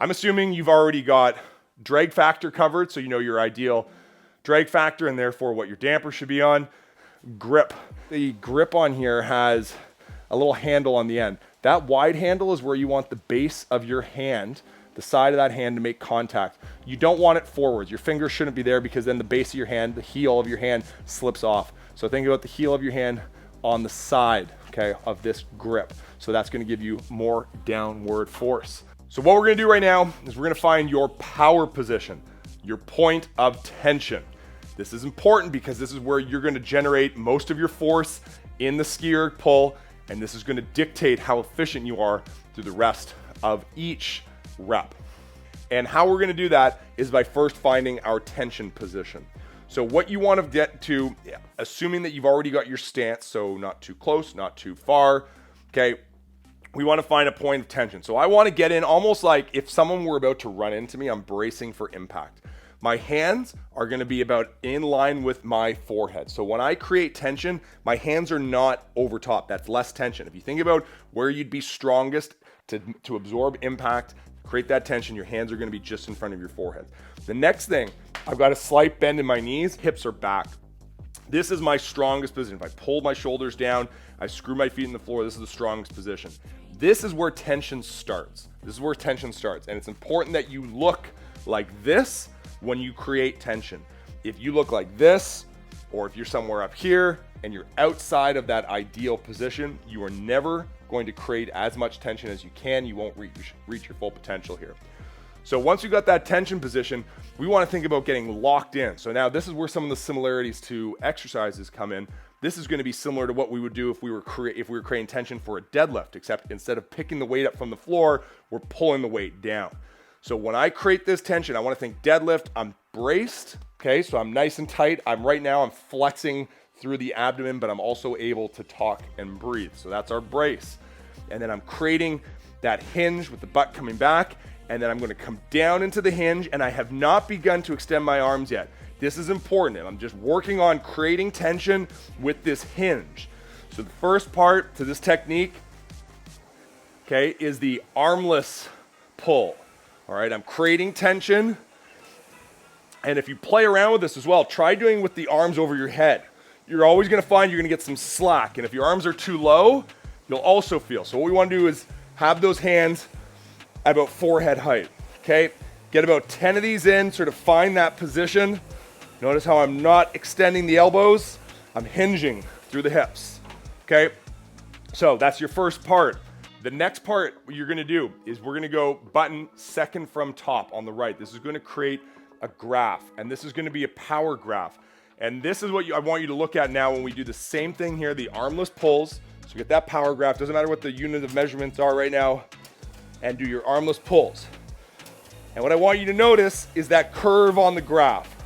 I'm assuming you've already got drag factor covered, so you know your ideal drag factor and therefore what your damper should be on. Grip. The grip on here has a little handle on the end. That wide handle is where you want the base of your hand, the side of that hand, to make contact. You don't want it forwards. Your finger shouldn't be there because then the base of your hand, the heel of your hand, slips off. So think about the heel of your hand on the side, okay, of this grip. So that's going to give you more downward force. So what we're going to do right now is we're going to find your power position, your point of tension. This is important because this is where you're going to generate most of your force in the ski erg pull, and this is going to dictate how efficient you are through the rest of each rep. And how we're going to do that is by first finding our tension position. So what you want to get to, assuming that you've already got your stance, so not too close, not too far, okay, we want to find a point of tension. So I want to get in almost like if someone were about to run into me, I'm bracing for impact. My hands are going to be about in line with my forehead. So when I create tension, my hands are not over top. That's less tension. If you think about where you'd be strongest to absorb impact, create that tension, your hands are going to be just in front of your forehead. The next thing, I've got a slight bend in my knees, hips are back. This is my strongest position. If I pull my shoulders down, I screw my feet in the floor, this is the strongest position. This is where tension starts. This is where tension starts. And it's important that you look like this when you create tension. If you look like this, or if you're somewhere up here and you're outside of that ideal position, you are never going to create as much tension as you can. You won't reach your full potential here. So once you got that tension position, we want to think about getting locked in. So now this is where some of the similarities to exercises come in. This is going to be similar to what we would do if we were creating tension for a deadlift, except instead of picking the weight up from the floor, we're pulling the weight down. So when I create this tension, I want to think deadlift, I'm braced, okay? So I'm nice and tight. I'm flexing through the abdomen, but I'm also able to talk and breathe. So that's our brace. And then I'm creating that hinge with the butt coming back, and then I'm going to come down into the hinge, and I have not begun to extend my arms yet. This is important. I'm just working on creating tension with this hinge. So the first part to this technique, okay, is the armless pull. All right, I'm creating tension. And if you play around with this as well, try doing with the arms over your head. You're always going to find you're going to get some slack. And if your arms are too low, you'll also feel. So what we want to do is have those hands at about forehead height, okay? Get about 10 of these in, sort of find that position. Notice how I'm not extending the elbows. I'm hinging through the hips, okay? So that's your first part. The next part you're going to do is we're going to go button second from top on the right. This is going to create a graph, and this is going to be a power graph. And this is what I want you to look at now when we do the same thing here, the armless pulls. So get that power graph, doesn't matter what the unit of measurements are right now, and do your armless pulls. And what I want you to notice is that curve on the graph.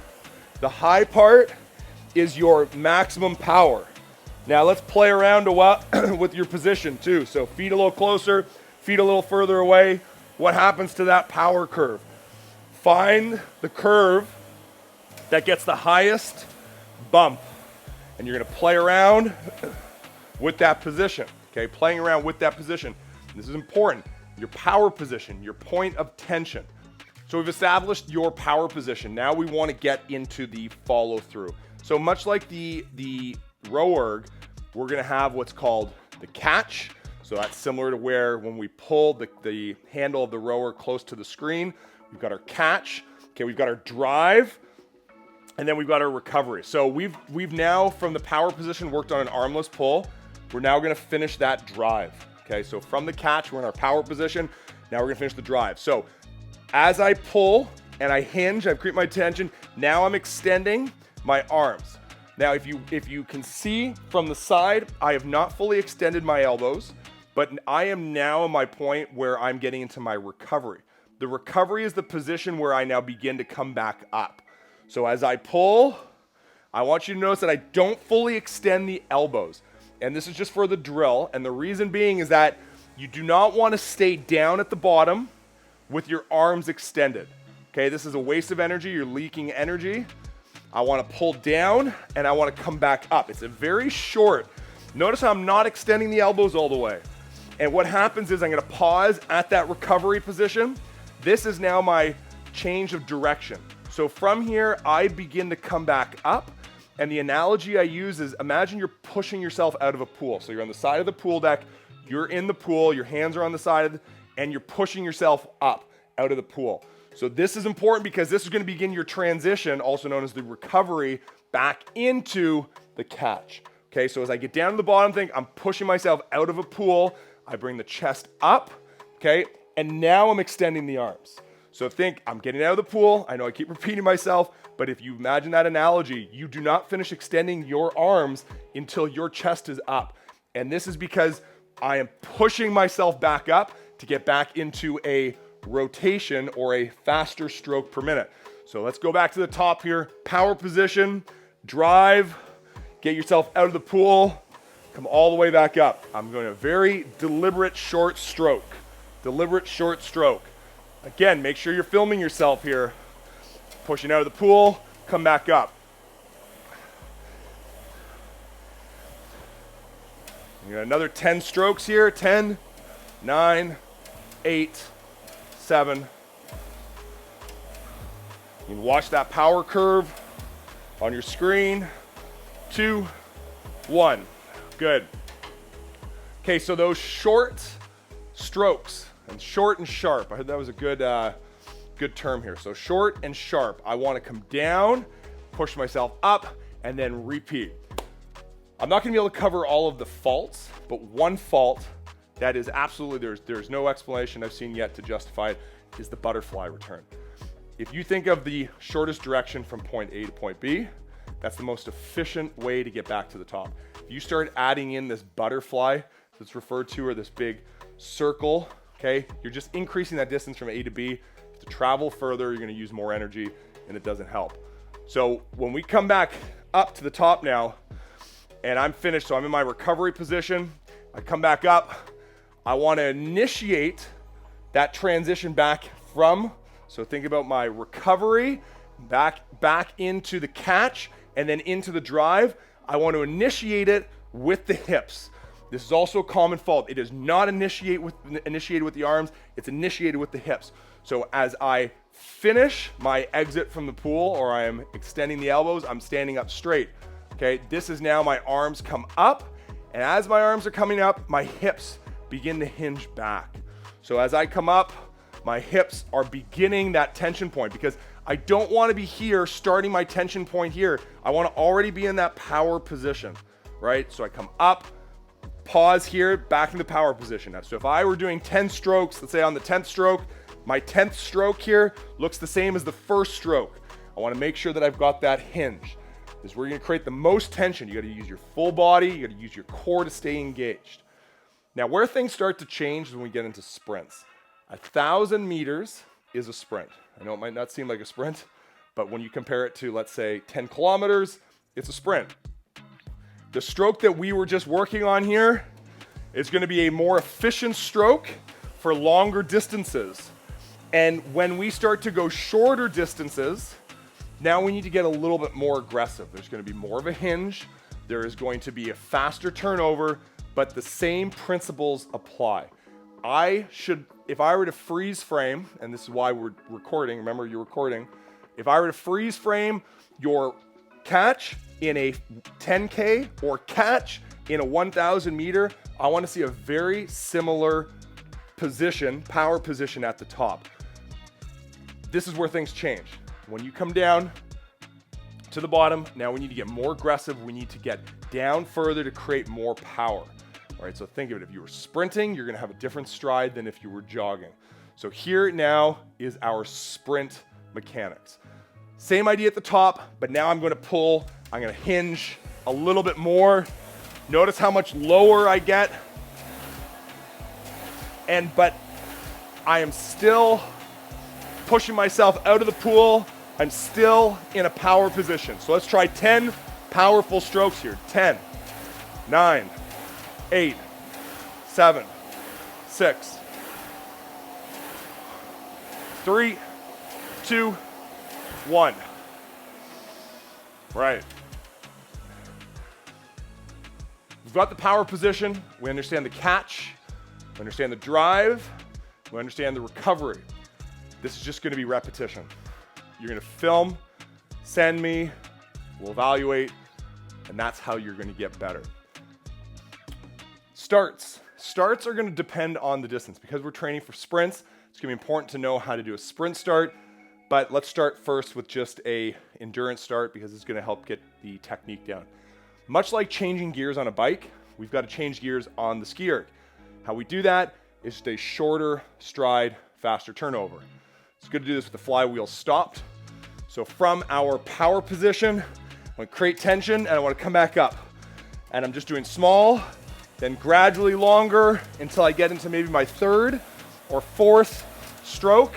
The high part is your maximum power. Now let's play around with your position too. So feet a little closer, feet a little further away. What happens to that power curve? Find the curve that gets the highest bump. And you're gonna play around with that position, okay? Playing around with that position. This is important. Your power position, your point of tension. So we've established your power position. Now we want to get into the follow through. So much like the row erg, we're going to have what's called the catch. So that's similar to where when we pull the handle of the rower close to the screen, we've got our catch. Okay, we've got our drive, and then we've got our recovery. So we've now, from the power position, worked on an armless pull. We're now going to finish that drive. Okay, so from the catch, we're in our power position. Now we're going to finish the drive. So as I pull and I hinge, I create my tension. Now I'm extending my arms. Now, if you can see from the side, I have not fully extended my elbows, but I am now at my point where I'm getting into my recovery. The recovery is the position where I now begin to come back up. So as I pull, I want you to notice that I don't fully extend the elbows. And this is just for the drill. And the reason being is that you do not want to stay down at the bottom with your arms extended. Okay, this is a waste of energy. You're leaking energy. I want to pull down and I want to come back up. It's a very short. Notice how I'm not extending the elbows all the way. And what happens is I'm going to pause at that recovery position. This is now my change of direction. So from here, I begin to come back up. And the analogy I use is, imagine you're pushing yourself out of a pool. So you're on the side of the pool deck, you're in the pool, your hands are on the side, and you're pushing yourself up out of the pool. So this is important because this is going to begin your transition, also known as the recovery, back into the catch. Okay, so as I get down to the bottom, think I'm pushing myself out of a pool. I bring the chest up, okay, and now I'm extending the arms. So think I'm getting out of the pool. I know I keep repeating myself, but if you imagine that analogy, you do not finish extending your arms until your chest is up. And this is because I am pushing myself back up to get back into a rotation or a faster stroke per minute. So let's go back to the top here. Power position, drive, get yourself out of the pool, come all the way back up. I'm going a very deliberate short stroke. Deliberate short stroke. Again, make sure you're filming yourself here. Pushing out of the pool, come back up. You got another 10 strokes here. 10, 9, 8, 7. You can watch that power curve on your screen. 2, 1. Good. Okay, so those short strokes, and short and sharp. I heard that was a good term here. So short and sharp. I want to come down, push myself up, and then repeat. I'm not going to be able to cover all of the faults, but one fault that is absolutely, there's no explanation I've seen yet to justify it, is the butterfly return. If you think of the shortest direction from point A to point B, that's the most efficient way to get back to the top. If you start adding in this butterfly that's referred to, or this big circle, okay, you're just increasing that distance from A to B. To travel further, you're going to use more energy, and it doesn't help. So when we come back up to the top now, and I'm finished, so I'm in my recovery position, I come back up, I want to initiate that transition back from, so think about my recovery, back into the catch, and then into the drive. I want to initiate it with the hips. This is also a common fault. It is not initiated with the arms, it's initiated with the hips. So as I finish my exit from the pool, or I am extending the elbows, I'm standing up straight. Okay, this is now my arms come up, and as my arms are coming up, my hips begin to hinge back. So as I come up, my hips are beginning that tension point, because I don't want to be here starting my tension point here. I want to already be in that power position, right? So I come up, pause here, back into power position. So if I were doing 10 strokes, let's say on the 10th stroke, my 10th stroke here looks the same as the first stroke. I want to make sure that I've got that hinge. This is where you're going to create the most tension. You got to use your full body. You got to use your core to stay engaged. Now, where things start to change is when we get into sprints. 1,000 meters is a sprint. I know it might not seem like a sprint, but when you compare it to, let's say, 10 kilometers, it's a sprint. The stroke that we were just working on here is going to be a more efficient stroke for longer distances. And when we start to go shorter distances, now we need to get a little bit more aggressive. There's going to be more of a hinge. There is going to be a faster turnover, but the same principles apply. If I were to freeze frame, and this is why we're recording, remember you're recording, if I were to freeze frame your catch in a 10K or catch in a 1,000 meter, I want to see a very similar position, power position at the top. This is where things change. When you come down to the bottom, now we need to get more aggressive. We need to get down further to create more power. All right, so think of it. If you were sprinting, you're going to have a different stride than if you were jogging. So here now is our sprint mechanics. Same idea at the top, but now I'm going to pull. I'm going to hinge a little bit more. Notice how much lower I get. But I am still pushing myself out of the pool. I'm still in a power position. So let's try 10 powerful strokes here. 10, 9, 8, 7, 6, 3, 2, 1. Right. We've got the power position. We understand the catch. We understand the drive. We understand the recovery. This is just gonna be repetition. You're gonna film, send me, we'll evaluate, and that's how you're gonna get better. Starts. Starts are gonna depend on the distance. Because we're training for sprints, it's gonna be important to know how to do a sprint start, but let's start first with just a endurance start because it's gonna help get the technique down. Much like changing gears on a bike, we've got to change gears on the ski erg. How we do that is just a shorter stride, faster turnover. It's good to do this with the flywheel stopped. So from our power position, I want to create tension and I want to come back up. And I'm just doing small, then gradually longer until I get into maybe my third or fourth stroke,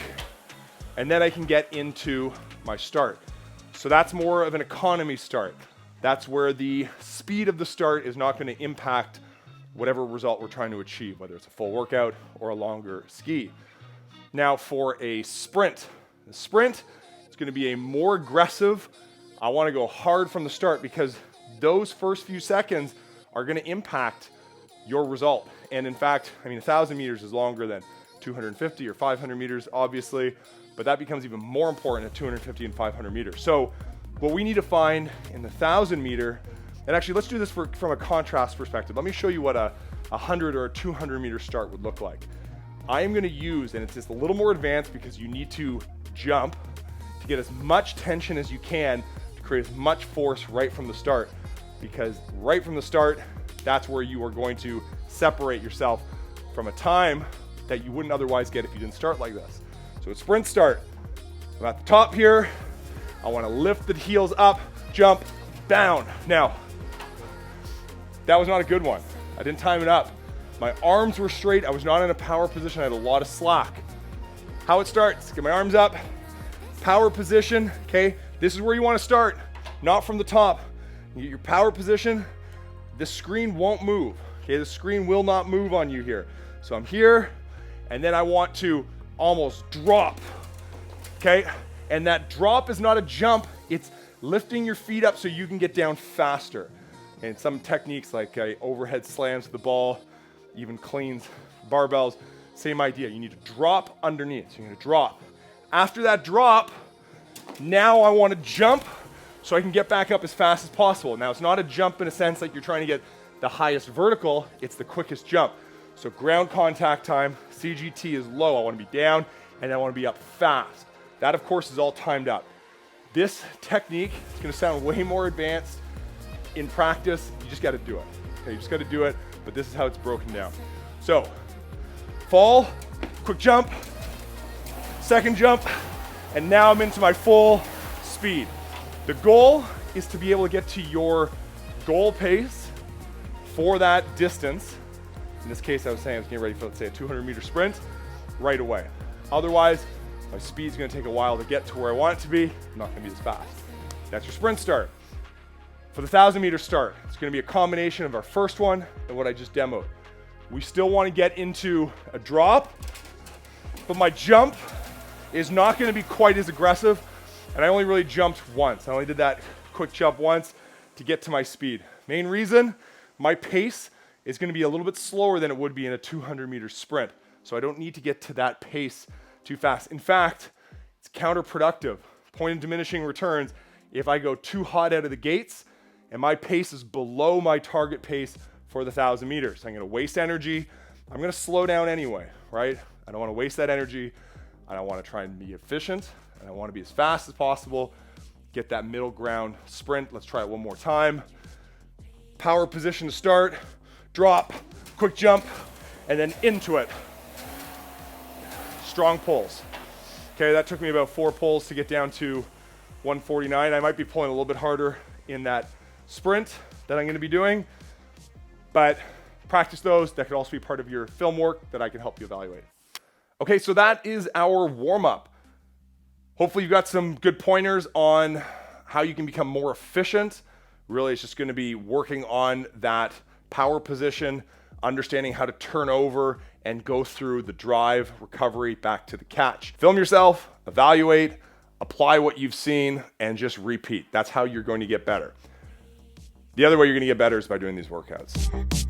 and then I can get into my start. So that's more of an economy start. That's where the speed of the start is not going to impact whatever result we're trying to achieve, whether it's a full workout or a longer ski. Now for a sprint. The sprint is going to be a more aggressive, I want to go hard from the start because those first few seconds are going to impact your result. And in fact, 1,000 meters is longer than 250 or 500 meters, obviously, but that becomes even more important at 250 and 500 meters. So what we need to find in the 1,000 meter, and actually let's do this from a contrast perspective. Let me show you what a 100 or a 200 meter start would look like. I am gonna use, and it's just a little more advanced because you need to jump to get as much tension as you can to create as much force right from the start, because right from the start, that's where you are going to separate yourself from a time that you wouldn't otherwise get if you didn't start like this. So a sprint start, I'm at the top here, I wanna lift the heels up, jump, down. Now, that was not a good one. I didn't time it up. My arms were straight, I was not in a power position, I had a lot of slack. How it starts, get my arms up, power position, okay? This is where you wanna start, not from the top. You get your power position, the screen won't move, okay? The screen will not move on you here. So I'm here, and then I want to almost drop, okay? And that drop is not a jump, it's lifting your feet up so you can get down faster. And some techniques like overhead slams the ball, even cleans, barbells, same idea. You need to drop underneath. So you're gonna drop. After that drop, now I wanna jump so I can get back up as fast as possible. Now it's not a jump in a sense like you're trying to get the highest vertical, it's the quickest jump. So ground contact time, CGT is low. I wanna be down and I wanna be up fast. That, of course, is all timed up. This technique is gonna sound way more advanced in practice. You just gotta do it. Okay, you just gotta do it, but this is how it's broken down. So, fall, quick jump, second jump, and now I'm into my full speed. The goal is to be able to get to your goal pace for that distance. In this case, I was saying I was getting ready for, let's say, a 200-meter sprint right away. Otherwise, my speed's gonna take a while to get to where I want it to be. I'm not gonna be as fast. That's your sprint start. For the 1,000-meter start, it's gonna be a combination of our first one and what I just demoed. We still wanna get into a drop, but my jump is not gonna be quite as aggressive, and I only really jumped once. I only did that quick jump once to get to my speed. Main reason, my pace is gonna be a little bit slower than it would be in a 200-meter sprint, so I don't need to get to that pace too fast. In fact, it's counterproductive. Point of diminishing returns, if I go too hot out of the gates and my pace is below my target pace for the 1,000 meters, I'm gonna waste energy. I'm gonna slow down anyway, right? I don't wanna waste that energy. I wanna try and be efficient, and I wanna be as fast as possible, get that middle ground sprint. Let's try it one more time. Power position to start, drop, quick jump, and then into it. Strong pulls. Okay, that took me about 4 pulls to get down to 149. I might be pulling a little bit harder in that sprint that I'm gonna be doing, but practice those. That could also be part of your film work that I can help you evaluate. Okay, so that is our warm-up. Hopefully you've got some good pointers on how you can become more efficient. Really, it's just gonna be working on that power position, understanding how to turn over and go through the drive, recovery, back to the catch. Film yourself, evaluate, apply what you've seen, and just repeat. That's how you're going to get better. The other way you're gonna get better is by doing these workouts.